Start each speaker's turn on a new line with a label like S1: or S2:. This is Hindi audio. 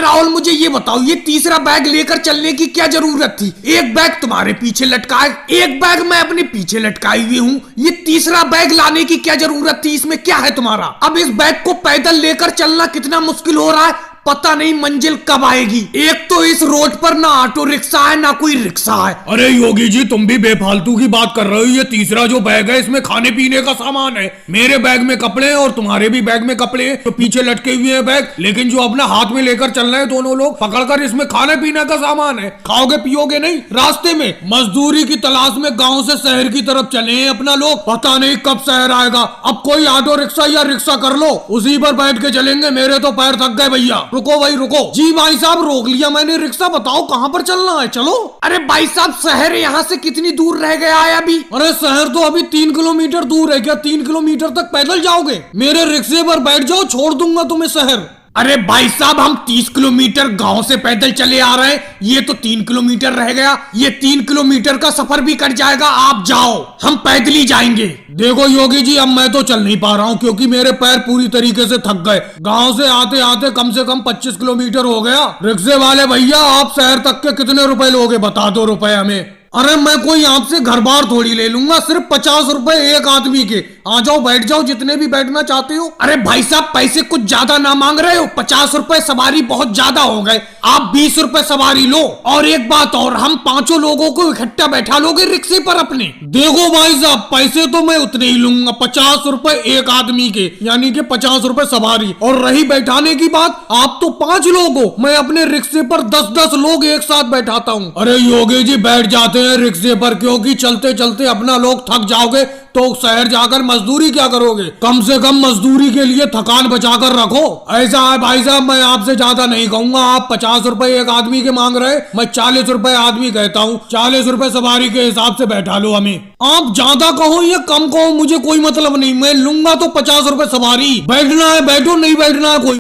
S1: राहुल मुझे ये बताओ, ये तीसरा बैग लेकर चलने की क्या जरूरत थी? एक बैग तुम्हारे पीछे लटका है, एक बैग मैं अपने पीछे लटकाई हुई हूँ, ये तीसरा बैग लाने की क्या जरूरत थी? इसमें क्या है तुम्हारा? अब इस बैग को पैदल लेकर चलना कितना मुश्किल हो रहा है, पता नहीं मंजिल कब आएगी। एक तो इस रोड पर ना ऑटो रिक्शा है ना कोई रिक्शा है।
S2: अरे योगी जी तुम भी बेफालतू की बात कर रहे हो। ये तीसरा जो बैग है इसमें खाने पीने का सामान है। मेरे बैग में कपड़े हैं और तुम्हारे भी बैग में कपड़े हैं, तो पीछे लटके हुए हैं बैग, लेकिन जो अपना हाथ में लेकर चल रहे हैं दोनों लोग पकड़कर, इसमें खाने पीने का सामान है। खाओगे पियोगे नहीं। रास्ते में मजदूरी की तलाश में गाँव से शहर की तरफ चले हैं अपना लोग, पता नहीं कब शहर आएगा। अब कोई ऑटो रिक्शा या रिक्शा कर लो, उसी पर बैठ के चलेंगे। मेरे तो पैर थक गए भैया। रुको भाई रुको। जी भाई साहब रोक लिया मैंने रिक्शा, बताओ कहाँ पर चलना है, चलो।
S1: अरे भाई साहब शहर यहाँ से कितनी दूर रह गया है अभी?
S2: अरे शहर तो अभी 3 किलोमीटर दूर है। क्या 3 किलोमीटर तक पैदल जाओगे? मेरे रिक्शे पर बैठ जाओ, छोड़ दूंगा तुम्हें शहर।
S1: अरे भाई साहब हम 30 किलोमीटर गांव से पैदल चले आ रहे हैं, ये तो 3 किलोमीटर रह गया। ये 3 किलोमीटर का सफर भी कट जाएगा, आप जाओ, हम पैदल ही जाएंगे।
S2: देखो योगी जी अब मैं तो चल नहीं पा रहा हूँ क्योंकि मेरे पैर पूरी तरीके से थक गए। गांव से आते आते कम से कम 25 किलोमीटर हो गया। रिक्शे वाले भैया आप शहर तक के कितने रुपए लोगे, बता दो रुपए हमें। अरे मैं कोई आपसे घर बार थोड़ी ले लूंगा, सिर्फ 50 रुपए एक आदमी के। आ जाओ बैठ जाओ जितने भी बैठना चाहते हो।
S1: अरे भाई साहब पैसे कुछ ज्यादा ना मांग रहे हो? 50 रुपए सवारी बहुत ज्यादा हो गए, आप 20 रुपए सवारी लो। और एक बात और, हम 5 लोगों को इकट्ठा बैठा लोगे रिक्शे पर अपने?
S2: देखो भाई साहब पैसे तो मैं उतने ही लूंगा, 50 रुपए एक आदमी के, यानी कि 50 रुपए सवारी। और रही बैठाने की बात, आप तो 5 लोग हो, मैं अपने रिक्शे पर 10-10 लोग एक साथ बैठाता हूँ। अरे योगी जी बैठ जाते हैं रिक्शे पर, क्योंकि चलते चलते अपना लोग थक जाओगे तो शहर जाकर मजदूरी क्या करोगे? कम से कम मजदूरी के लिए थकान बचाकर रखो। ऐसा है भाई साहब मैं आपसे ज्यादा नहीं कहूंगा। आप 50 रुपए एक आदमी के मांग रहे, मैं 40 रुपए आदमी कहता हूँ। 40 रुपए सवारी के हिसाब से बैठा लो हमें। आप ज्यादा कहो या कम कहो मुझे कोई मतलब नहीं, मैं लूंगा तो 50 रुपए सवारी। बैठना है बैठो, नहीं बैठना है कोई